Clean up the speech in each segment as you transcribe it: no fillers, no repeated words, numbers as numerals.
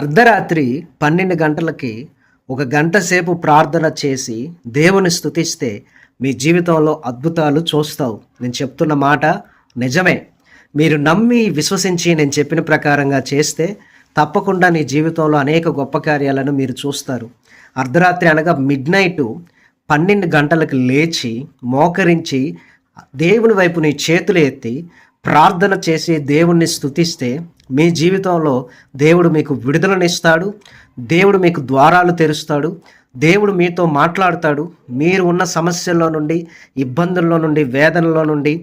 అర్ధరాత్రి 12 గంటలకి ఒక గంట సేపు ప్రార్థన చేసి దేవుని స్తుతిస్తే మీ జీవితంలో అద్భుతాలు చూస్తావు. నేను చెప్తున్న మాట నిజమే. మీరు నమ్మి విశ్వసించి నేను చెప్పిన ప్రకారంగా చేస్తే తప్పకుండా నీ జీవితంలో అనేక గొప్ప కార్యాలను మీరు చూస్తారు. అర్ధరాత్రి అనగా మిడ్నైట్ 12 గంటలకు లేచి మోకరించి దేవుని వైపు నీ చేతులు ఎత్తి ప్రార్థన చేసి దేవుణ్ణి స్తుతిస్తే మీ జీవితంలో దేవుడు మీకు విడుదలనిస్తాడు. దేవుడు మీకు ద్వారాలు తెరుస్తాడు. దేవుడు మీతో మాట్లాడతాడు. మీరు ఉన్న సమస్యల్లో నుండి, ఇబ్బందుల్లో నుండి, వేదనలో నుండి,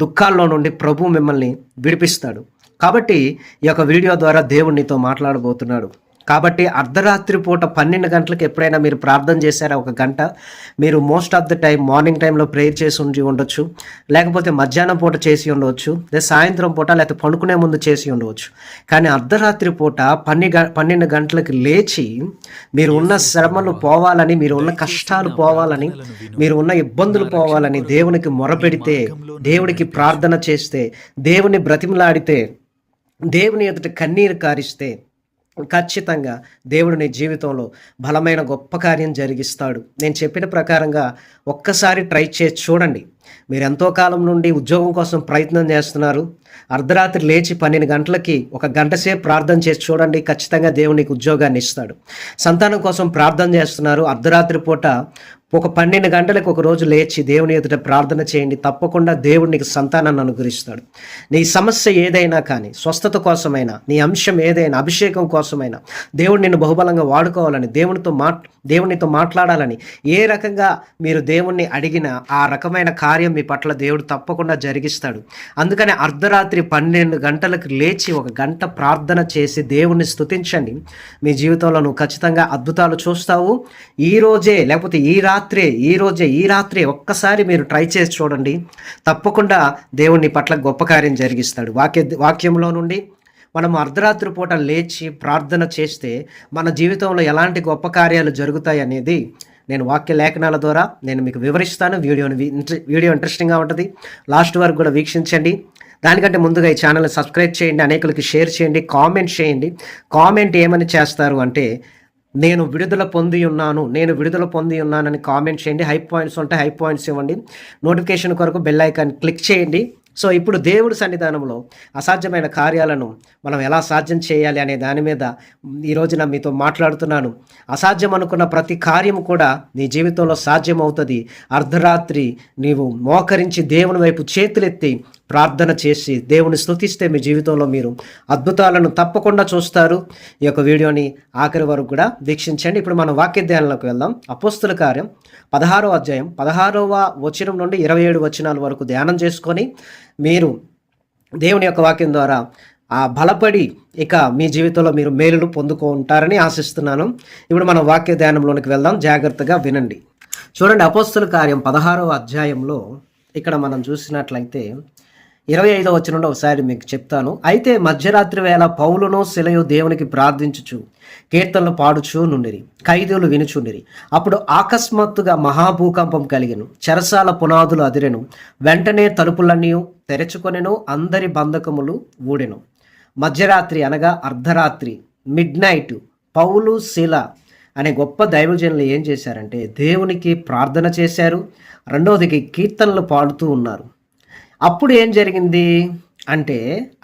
దుఃఖాల్లో నుండి ప్రభు మిమ్మల్ని విడిపిస్తాడు. కాబట్టి ఈ యొక్క వీడియో ద్వారా దేవుడు నీతో మాట్లాడబోతున్నాడు. కాబట్టి అర్ధరాత్రి పూట 12 గంటలకు ఎప్పుడైనా మీరు ప్రార్థన చేశారా? ఒక గంట మీరు most of the time morning టైంలో ప్రేయర్ చేసి ఉండొచ్చు, లేకపోతే మధ్యాహ్నం పూట చేసి ఉండవచ్చు, లేదా సాయంత్రం పూట, లేకపోతే పండుకునే ముందు చేసి ఉండవచ్చు. కానీ అర్ధరాత్రి పూట 12 గంటలకు లేచి మీరు ఉన్న శ్రమలు పోవాలని, మీరు ఉన్న కష్టాలు పోవాలని, మీరు ఉన్న ఇబ్బందులు పోవాలని దేవునికి మొరపెడితే, దేవుడికి ప్రార్థన చేస్తే, దేవుని బ్రతిమలాడితే, దేవుని ఎదుట కన్నీరు కారిస్తే ఖచ్చితంగా దేవుడు నీ జీవితంలో బలమైన గొప్ప కార్యం జరిగిస్తాడు. నేను చెప్పిన ప్రకారంగా ఒక్కసారి ట్రై చేసి చూడండి. మీరు ఎంతో కాలం నుండి ఉద్యోగం కోసం ప్రయత్నం చేస్తున్నారు. అర్ధరాత్రి లేచి 12 గంటలకి ఒక గంట సేపు ప్రార్థన చేసి చూడండి. ఖచ్చితంగా దేవుడు నీకు ఉద్యోగాన్ని ఇస్తాడు. సంతానం కోసం ప్రార్థన చేస్తున్నారు. అర్ధరాత్రి పూట ఒక 12 గంటలకు ఒక రోజు లేచి దేవుని ఎదుట ప్రార్థన చేయండి. తప్పకుండా దేవుడు నీకు సంతానాన్ని అనుగ్రహిస్తాడు. నీ సమస్య ఏదైనా కానీ, స్వస్థత కోసమైనా, నీ అంశం ఏదైనా, అభిషేకం కోసమైనా, దేవుడు నిన్ను బహుబలంగా వాడుకోవాలని, దేవునితో మాట్లాడాలని, ఏ రకంగా మీరు దేవుణ్ణి అడిగినా ఆ రకమైన కార్యం మీ పట్ల దేవుడు తప్పకుండా జరిగిస్తాడు. అందుకని అర్ధరాత్రి 12 గంటలకు లేచి ఒక గంట ప్రార్థన చేసి దేవుణ్ణి స్తుతించండి. మీ జీవితంలో నువ్వు ఖచ్చితంగా అద్భుతాలు చూస్తావు. ఈ రోజే, లేకపోతే ఈ రాత్రి ఒక్కసారి మీరు ట్రై చేసి చూడండి. తప్పకుండా దేవుని పట్ల గొప్ప కార్యం జరిగిస్తాడు. వాక్యంలో నుండి మనం అర్ధరాత్రి పూట లేచి ప్రార్థన చేస్తే మన జీవితంలో ఎలాంటి గొప్ప కార్యాలు జరుగుతాయి అనేది నేను వాక్య లేఖనాల ద్వారా నేను మీకు వివరిస్తాను. వీడియో ఇంట్రెస్టింగ్గా ఉంటుంది. లాస్ట్ వరకు కూడా వీక్షించండి. దానికంటే ముందుగా ఈ ఛానల్ని సబ్స్క్రైబ్ చేయండి, అనేకులకి షేర్ చేయండి, కామెంట్ చేయండి. కామెంట్ ఏమని చేస్తారు అంటే, నేను విడుదల పొంది ఉన్నానని కామెంట్ చేయండి. హై పాయింట్స్ ఉంటే హై పాయింట్స్ ఇవ్వండి. నోటిఫికేషన్ కొరకు బెల్ ఐకాన్ క్లిక్ చేయండి. సో ఇప్పుడు దేవుడి సన్నిధానంలో అసాధ్యమైన కార్యాలను మనం ఎలా సాధ్యం చేయాలి అనే దాని మీద ఈరోజున మీతో మాట్లాడుతున్నాను. అసాధ్యం అనుకున్న ప్రతి కార్యము కూడా నీ జీవితంలో సాధ్యం అవుతుంది. అర్ధరాత్రి నీవు మోకరించి దేవుని వైపు చేతులెత్తి ప్రార్థన చేసి దేవుని స్తుతిస్తే మీ జీవితంలో మీరు అద్భుతాలను తప్పకుండా చూస్తారు. ఈ యొక్క వీడియోని ఆఖరి వరకు కూడా వీక్షించండి. ఇప్పుడు మనం వాక్య ధ్యానంలోకి వెళ్దాం. అపోస్తుల కార్యం 16వ అధ్యాయం 16వ వచనం నుండి 27 వచనాల వరకు ధ్యానం చేసుకొని మీరు దేవుని యొక్క వాక్యం ద్వారా బలపడి ఇక మీ జీవితంలో మీరు మేలులు పొందుకుంటారని ఆశిస్తున్నాను. ఇప్పుడు మనం వాక్య ధ్యానంలోనికి వెళ్దాం. జాగ్రత్తగా వినండి. చూడండి, అపోస్తుల కార్యం 16వ అధ్యాయంలో ఇక్కడ మనం చూసినట్లయితే 25వ వచనం నుండి ఒకసారి మీకు చెప్తాను. అయితే మధ్యరాత్రి వేళ పౌలును సిలయు దేవునికి ప్రార్థించుచు కీర్తనలు పాడుచూ నుండిరి, ఖైదీలు వినుచుండిరి. అప్పుడు అకస్మాత్తుగా మహాభూకంపం కలిగెను, చెరసాల పునాదులు అదిరెను, వెంటనే తలుపులన్నీ తెరచుకొనెను, అందరి బంధకములు ఊడెను. మధ్యరాత్రి అనగా అర్ధరాత్రి, మిడ్నైట్, పౌలు శీల అనే గొప్ప దైవజనులు ఏం చేశారంటే దేవునికి ప్రార్థన చేశారు. రెండవదికి కీర్తనలు పాడుతూ ఉన్నారు. అప్పుడు ఏం జరిగింది అంటే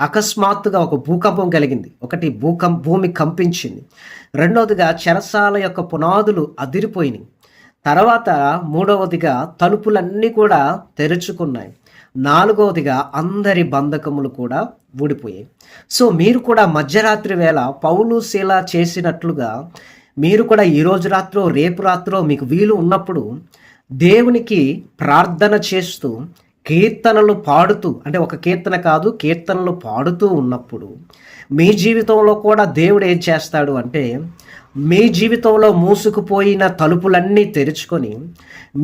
అకస్మాత్తుగా ఒక భూకంపం కలిగింది. ఒకటి భూమి కంపించింది. రెండవదిగా చెరసాల యొక్క పునాదులు అదిరిపోయినాయి. తర్వాత మూడవదిగా తలుపులన్నీ కూడా తెరుచుకున్నాయి. నాలుగవదిగా అందరి బంధకములు కూడా ఊడిపోయాయి. సో మీరు కూడా మధ్యరాత్రి వేళ పౌలు శీల చేసినట్లుగా మీరు కూడా ఈరోజు రాత్రో రేపు రాత్రో మీకు వీలు ఉన్నప్పుడు దేవునికి ప్రార్థన చేస్తూ కీర్తనలు పాడుతూ, అంటే ఒక కీర్తన కాదు, కీర్తనలు పాడుతూ ఉన్నప్పుడు మీ జీవితంలో కూడా దేవుడు ఏం చేస్తాడు అంటే మీ జీవితంలో మూసుకుపోయిన తలుపులన్నీ తెరుచుకొని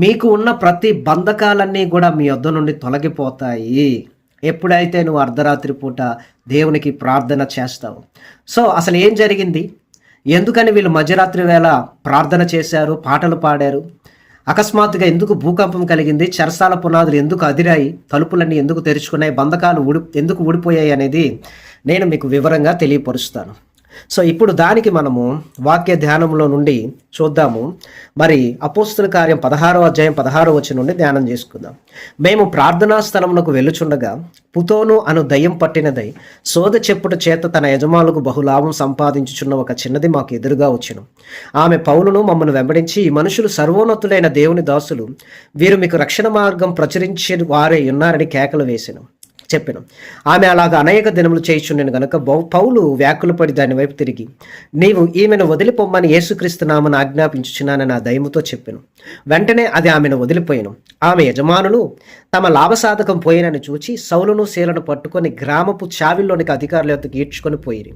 మీకు ఉన్న ప్రతి బంధకాలన్నీ కూడా మీ వద్ద నుండి తొలగిపోతాయి. ఎప్పుడైతే నువ్వు అర్ధరాత్రి పూట దేవునికి ప్రార్థన చేస్తావు. సో అసలు ఏం జరిగింది? ఎందుకని వీళ్ళు మధ్యరాత్రి వేళ ప్రార్థన చేశారు, పాటలు పాడారు? అకస్మాత్తుగా ఎందుకు భూకంపం కలిగింది? చెరసాల పునాదులు ఎందుకు అదిరాయి? తలుపులన్నీ ఎందుకు తెరుచుకున్నాయి? బంధకాలు ఎందుకు ఊడిపోయాయి అనేది నేను మీకు వివరంగా తెలియపరుస్తాను. సో ఇప్పుడు దానికి మనము వాక్య ధ్యానంలో నుండి చూద్దాము. మరి అపోస్తుల కార్యం 16వ అధ్యాయం 16వ వచనం నుండి ధ్యానం చేసుకుందాం. మేము ప్రార్థనా స్థలమునకు వెళ్ళుచుండగా పుతోను అను దయ్యం పట్టినదై సోద చెప్పుట చేత తన యజమానులకు బహులాభం సంపాదించుచున్న ఒక చిన్నది మాకు ఎదురుగా వచ్చెను. ఆమె పౌలును మమ్మల్ని వెంబడించి, ఈ మనుషులు సర్వోన్నతులైన దేవుని దాసులు, వీరు మీకు రక్షణ మార్గం ప్రచురించే వారే ఉన్నారని కేకలు వేసెను చెప్పాను. ఆమె అలాగా అనేక దినములు చేయుచుండెను గనుక పౌలు వ్యాకులపడి దాని వైపు తిరిగి, నీవు ఈమెను వదిలిపోమ్మని యేసుక్రీస్తు నామమున ఆజ్ఞాపించుచున్నానని ఆ దయ్యముతో చెప్పాను. వెంటనే అది ఆమెను వదిలిపోయాను. ఆమె యజమానులు తమ లాభసాధకం పోయినని చూచి సౌలును శీలను పట్టుకొని గ్రామపు చావిల్లోనికి అధికారుల యొద్దకు ఈడ్చుకొని పోయిరి.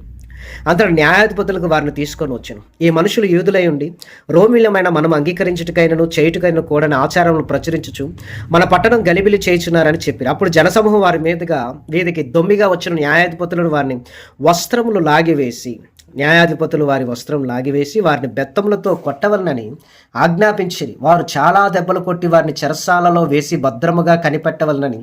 అంతటి న్యాయాధిపతులకు వారిని తీసుకొని వచ్చాను. ఈ మనుషులు యూదులై ఉండి రోమిలమైన మనం అంగీకరించుటకైనను చేయుటకైనా కూడా ఆచారములు ప్రచురించుచు మన పట్టణం గలిబిలి చేయుచున్నారని చెప్పారు. అప్పుడు జనసమూహం వారి వీధికి దొమ్మిగా వచ్చిన న్యాయాధిపతులను న్యాయాధిపతులు వారి వస్త్రం లాగివేసి వారిని బెత్తములతో కొట్టవలనని ఆజ్ఞాపించిరి. వారు చాలా దెబ్బలు కొట్టి వారిని చెరసాలలో వేసి భద్రముగా కనిపెట్టవలనని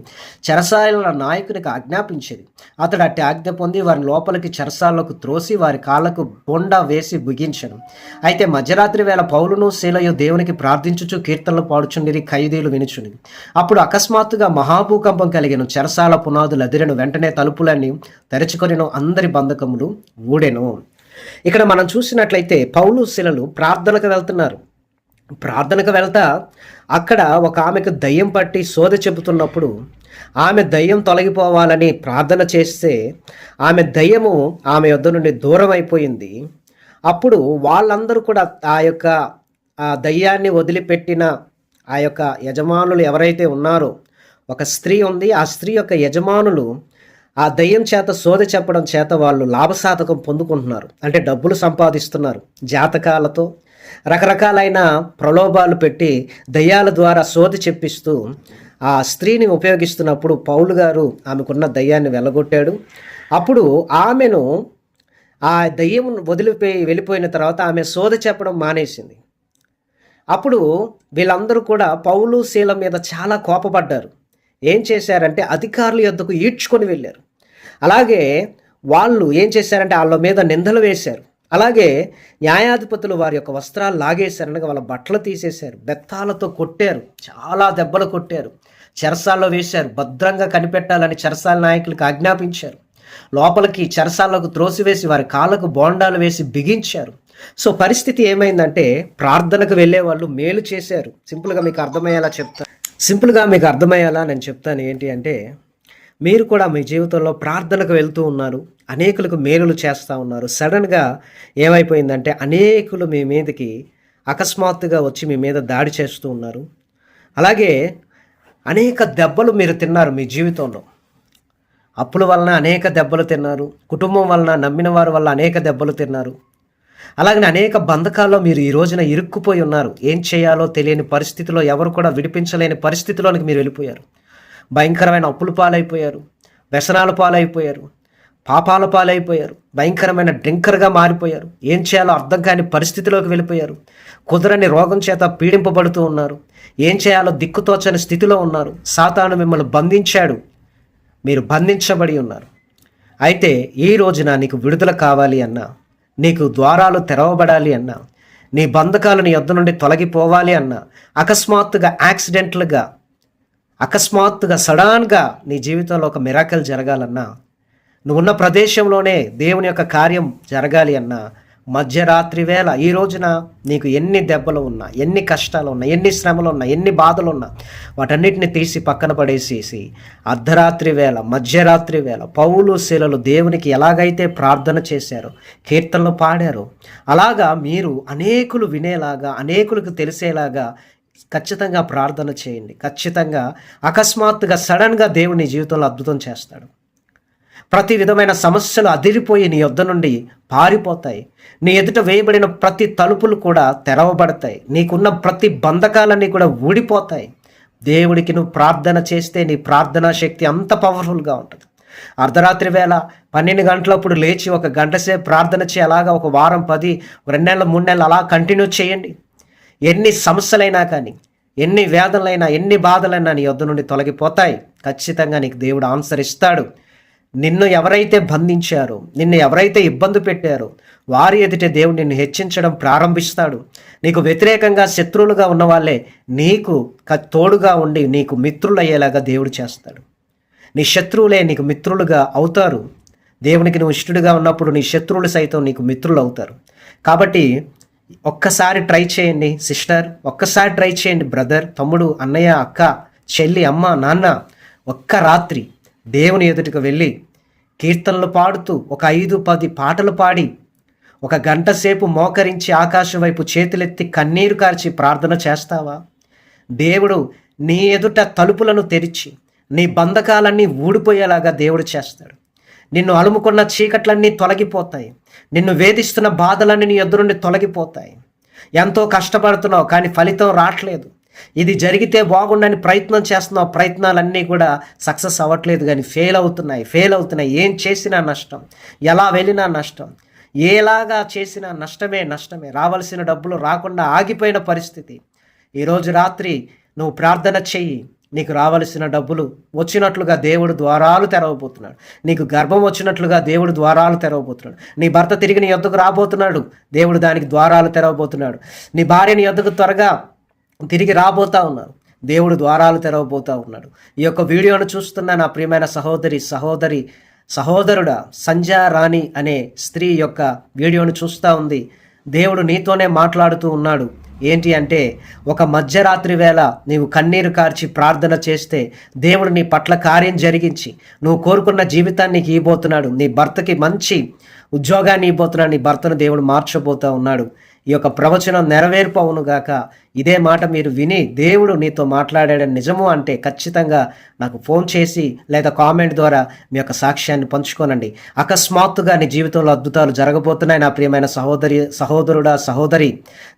చెరసాల నాయకునికి ఆజ్ఞాపించిరి. అతడు అట్టి ఆజ్ఞ పొంది వారిని లోపలికి చెరసాలకు త్రోసి వారి కాళ్ళకు బొండ వేసి బిగించను. అయితే మధ్యరాత్రి వేళ పౌలును శీలయు దేవునికి ప్రార్థించుచు కీర్తనలు పాడుచుండిరి. ఖైదీలు వినుచుని. అప్పుడు అకస్మాత్తుగా మహాభూకంపం కలిగెను. చెరసాల పునాదులు అదిరెను. వెంటనే తలుపులన్నీ తెరుచుకొనిను. అందరి బంధకములు ఊడెను. ఇక్కడ మనం చూసినట్లయితే పౌలు శీలలు ప్రార్థనకు వెళ్తున్నారు. ప్రార్థనకు వెళ్తా అక్కడ ఒక ఆమెకు దయ్యం పట్టి సోద చెబుతున్నప్పుడు ఆమె దయ్యం తొలగిపోవాలని ప్రార్థన చేస్తే ఆమె దయ్యము ఆమె యొద్ద నుండి దూరం అయిపోయింది. అప్పుడు వాళ్ళందరూ కూడా ఆ దయ్యాన్ని వదిలిపెట్టిన ఆ యొక్క యజమానులు ఎవరైతే ఉన్నారో, ఒక స్త్రీ ఉంది, ఆ స్త్రీ యొక్క యజమానులు ఆ దయ్యం చేత సోద చెప్పడం చేత వాళ్ళు లాభసాధకం పొందుకుంటున్నారు. అంటే డబ్బులు సంపాదిస్తున్నారు. జాతకాలతో రకరకాలైన ప్రలోభాలు పెట్టి దయ్యాల ద్వారా సోది చెప్పిస్తూ ఆ స్త్రీని ఉపయోగిస్తున్నప్పుడు పౌలు గారు ఆమెకున్న దయ్యాన్ని వెళ్ళగొట్టాడు. అప్పుడు ఆమెను ఆ దయ్యం వెళ్ళిపోయిన తర్వాత ఆమె సోద చెప్పడం మానేసింది. అప్పుడు వీళ్ళందరూ కూడా పౌలు శీల మీద చాలా కోపపడ్డారు. ఏం చేశారంటే అధికారుల యొద్దకు ఈడ్చుకొని వెళ్ళారు. అలాగే వాళ్ళు ఏం చేశారంటే వాళ్ళ మీద నిందలు వేశారు. అలాగే న్యాయాధిపతులు వారి యొక్క వస్త్రాలు లాగేశారు, అనగా వాళ్ళ బట్టలు తీసేశారు, బెత్తాలతో కొట్టారు, చాలా దెబ్బలు కొట్టారు, చెరసాల్లో వేశారు. భద్రంగా కనిపెట్టాలని చెరసాల నాయకులకు ఆజ్ఞాపించారు. లోపలికి చెరసాలకు త్రోసివేసి వారి కాళ్ళకు బోండాలు వేసి బిగించారు. సో పరిస్థితి ఏమైందంటే ప్రార్థనకు వెళ్ళే వాళ్ళు మేలు చేశారు. సింపుల్గా మీకు అర్థమయ్యేలా నేను చెప్తాను. ఏంటి అంటే, మీరు కూడా మీ జీవితంలో ప్రార్థనకు వెళ్తూ ఉన్నారు, అనేకులకు మేలులు చేస్తూ ఉన్నారు. సడన్గా ఏమైపోయిందంటే అనేకులు మీ మీదకి అకస్మాత్తుగా వచ్చి మీ మీద దాడి చేస్తూ ఉన్నారు. అలాగే అనేక దెబ్బలు మీరు తిన్నారు మీ జీవితంలో. అప్పుల వలన అనేక దెబ్బలు తిన్నారు, కుటుంబం వలన, నమ్మిన వారి వల్ల అనేక దెబ్బలు తిన్నారు. అలాగనే అనేక బంధకాల్లో మీరు ఈ రోజున ఇరుక్కుపోయి ఉన్నారు. ఏం చేయాలో తెలియని పరిస్థితిలో, ఎవరు కూడా విడిపించలేని పరిస్థితిలోనికి మీరు వెళ్ళిపోయారు. భయంకరమైన అప్పుల పాలైపోయారు, వ్యసనాల పాలైపోయారు, పాపాల పాలైపోయారు, భయంకరమైన డ్రింకర్గా మారిపోయారు. ఏం చేయాలో అర్థం కాని పరిస్థితిలోకి వెళ్ళిపోయారు. కుదరని రోగం చేత పీడింపబడుతూ ఉన్నారు. ఏం చేయాలో దిక్కుతోచని స్థితిలో ఉన్నారు. సాతాను మిమ్మల్ని బంధించాడు, మీరు బంధించబడి ఉన్నారు. అయితే ఈ రోజున నీకు విడుదల కావాలి అన్నా, నీకు ద్వారాలు తెరవబడాలి అన్నా, నీ బంధకాలు నీ యొద్ద నుండి తొలగిపోవాలి అన్నా, అకస్మాత్తుగా సడన్గా నీ జీవితంలో ఒక మిరాకిల్ జరగాలన్నా, నువ్వున్న ప్రదేశంలోనే దేవుని యొక్క కార్యం జరగాలి అన్నా, మధ్యరాత్రి వేళ ఈ రోజున నీకు ఎన్ని దెబ్బలు ఉన్నా, ఎన్ని కష్టాలు ఉన్నా, ఎన్ని శ్రమలు ఉన్నా, ఎన్ని బాధలు ఉన్నా వాటన్నిటిని తీసి పక్కన పడేసేసి అర్ధరాత్రి వేళ, మధ్యరాత్రి వేళ పౌలు శీలలు దేవునికి ఎలాగైతే ప్రార్థన చేశారో, కీర్తనలు పాడారో, అలాగా మీరు అనేకులు వినేలాగా, అనేకులకు తెలిసేలాగా ఖచ్చితంగా ప్రార్థన చేయండి. ఖచ్చితంగా అకస్మాత్తుగా సడన్గా దేవుని జీవితంలో అద్భుతం చేస్తాడు. ప్రతి విధమైన సమస్యలు అదిరిపోయి నీ యొద్ద నుండి పారిపోతాయి. నీ ఎదుట వేయబడిన ప్రతి తలుపులు కూడా తెరవబడతాయి. నీకున్న ప్రతి బంధకాలన్నీ కూడా ఊడిపోతాయి. దేవుడికి నువ్వు ప్రార్థన చేస్తే నీ ప్రార్థనా శక్తి అంత పవర్ఫుల్గా ఉంటుంది. అర్ధరాత్రి వేళ 12 గంటలప్పుడు లేచి 1 గంట సేపు ప్రార్థన చేయి. అలాగా 1 వారం, 10, 2 నెలలు, 3 నెలలు అలా కంటిన్యూ చేయండి. ఎన్ని సమస్యలైనా కానీ, ఎన్ని వేదనలైనా, ఎన్ని బాధలైనా నీ యొద్ద నుండి తొలగిపోతాయి. ఖచ్చితంగా నీకు దేవుడు ఆన్సర్ ఇస్తాడు. నిన్ను ఎవరైతే బంధించారో, నిన్ను ఎవరైతే ఇబ్బంది పెట్టారో వారి ఎదుట దేవుడు నిన్ను హెచ్చించడం ప్రారంభిస్తాడు. నీకు వ్యతిరేకంగా శత్రువులుగా ఉన్న వాళ్ళే నీకు తోడుగా ఉండి నీకు మిత్రులు అయ్యేలాగా దేవుడు చేస్తాడు. నీ శత్రువులే నీకు మిత్రులుగా అవుతారు. దేవునికి నువ్వు ఇష్టడుగా ఉన్నప్పుడు నీ శత్రువులు సైతం నీకు మిత్రులు అవుతారు. కాబట్టి ఒక్కసారి ట్రై చేయండి సిస్టర్, ఒక్కసారి ట్రై చేయండి బ్రదర్, తమ్ముడు, అన్నయ్య, అక్క, చెల్లి, అమ్మ, నాన్న. ఒక్క రాత్రి దేవుని ఎదుటికి వెళ్ళి కీర్తనలు పాడుతూ ఒక 5-10 పాటలు పాడి 1 గంట సేపు మోకరించి ఆకాశం వైపు చేతులెత్తి కన్నీరు కార్చి ప్రార్థన చేస్తావా? దేవుడు నీ ఎదుట తలుపులను తెరిచి నీ బంధకాలన్నీ ఊడిపోయేలాగా దేవుడు చేస్తాడు. నిన్ను అలుముకున్న చీకట్లన్నీ తొలగిపోతాయి. నిన్ను వేధిస్తున్న బాధలన్నీ నీ ఎదురు నుండి తొలగిపోతాయి. ఎంతో కష్టపడుతున్నావు కానీ ఫలితం రావట్లేదు. ఇది జరిగితే బాగుండని ప్రయత్నం చేస్తున్నావు, ప్రయత్నాలన్నీ కూడా సక్సెస్ అవ్వట్లేదు కానీ ఫెయిల్ అవుతున్నాయి. ఏం చేసినా నష్టం, ఎలా వెళ్ళినా నష్టం, ఎలాగా చేసినా నష్టమే. రావాల్సిన డబ్బులు రాకుండా ఆగిపోయిన పరిస్థితి. ఈరోజు రాత్రి నువ్వు ప్రార్థన చెయ్యి. నీకు రావలసిన డబ్బులు వచ్చినట్లుగా దేవుడు ద్వారాలు తెరవబోతున్నాడు. నీకు గర్భం వచ్చినట్లుగా దేవుడు ద్వారాలు తెరవబోతున్నాడు. నీ భర్త తిరిగి నీ యొద్దకు రాబోతున్నాడు, దేవుడు దానికి ద్వారాలు తెరవబోతున్నాడు. నీ భార్య నీ యొద్దకు త్వరగా తిరిగి రాబోతా ఉన్నారు, దేవుడు ద్వారాలు తెరవబోతా ఉన్నాడు. ఈ యొక్క వీడియోను చూస్తున్న నా ప్రియమైన సహోదరుడా, సంధ్యా రాణి అనే స్త్రీ యొక్క వీడియోను చూస్తూ ఉంది. దేవుడు నీతోనే మాట్లాడుతూ ఉన్నాడు. ఏంటి అంటే, ఒక మధ్యరాత్రి వేళ నీవు కన్నీరు కార్చి ప్రార్థన చేస్తే దేవుడు నీ పట్ల కార్యం జరిగించి నువ్వు కోరుకున్న జీవితాన్ని ఇవ్వబోతున్నాడు. నీ భర్తకి మంచి ఉద్యోగాన్ని ఇవ్వబోతున్నాడు. నీ భర్తను దేవుడు మార్చబోతూ ఉన్నాడు. ఈ యొక్క ప్రవచనం నెరవేర్పు అవునుగాక. ఇదే మాట మీరు విని దేవుడు నీతో మాట్లాడాడని నిజము అంటే ఖచ్చితంగా నాకు ఫోన్ చేసి లేదా కామెంట్ ద్వారా మీ యొక్క సాక్ష్యాన్ని పంచుకోనండి. అకస్మాత్తుగా నీ జీవితంలో అద్భుతాలు జరగబోతున్నాయి. నా ప్రియమైన సహోదరుడా, సహోదరి,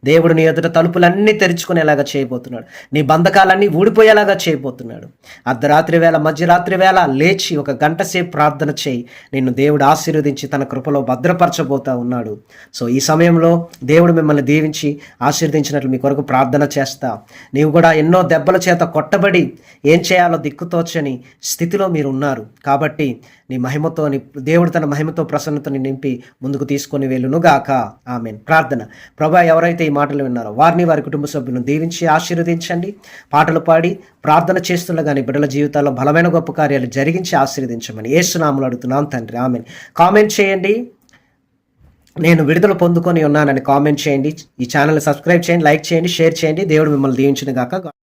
దేవుడు నీ ఎదుట తలుపులన్నీ తెరుచుకునేలాగా చేయబోతున్నాడు. నీ బంధకాలన్నీ ఊడిపోయేలాగా చేయబోతున్నాడు. అర్ధరాత్రి వేళ, మధ్యరాత్రి వేళ లేచి 1 గంట సేపు ప్రార్థన చేయి. నిన్ను దేవుడు ఆశీర్వదించి తన కృపలో భద్రపరచబోతా ఉన్నాడు. సో ఈ సమయంలో దేవుడు మిమ్మల్ని దీవించి ఆశీర్వదించినట్లు మీ కొరకు ప్రార్థన చేస్తా. నీవు కూడా ఎన్నో దెబ్బల చేత కొట్టబడి ఏం చేయాలో దిక్కుతోచని స్థితిలో మీరు ఉన్నారు. కాబట్టి నీ మహిమతో, నీ దేవుడు తన మహిమతో, ప్రసన్నతని నింపి ముందుకు తీసుకొని వెళ్ళునుగాక. ఆమేన్. ప్రార్థన. ప్రభా, ఎవరైతే ఈ మాటలు విన్నారో వారిని, వారి కుటుంబ సభ్యులను దీవించి ఆశీర్వదించండి. పాటలు పాడి ప్రార్థన చేస్తుండగానే బిడ్డల జీవితాల్లో బలమైన గొప్ప కార్యాలు జరిగించి ఆశీర్వదించమని యేసు నామములో అడుగుతున్నాం తండ్రి. ఆమేన్. కామెంట్ చేయండి, నేను విడుదల పొందుకొని ఉన్నానని కామెంట్ చేయండి. ఈ ఛానల్ని సబ్స్క్రైబ్ చేయండి, లైక్ చేయండి, షేర్ చేయండి. దేవుడు మిమ్మల్ని దీవించును గాక.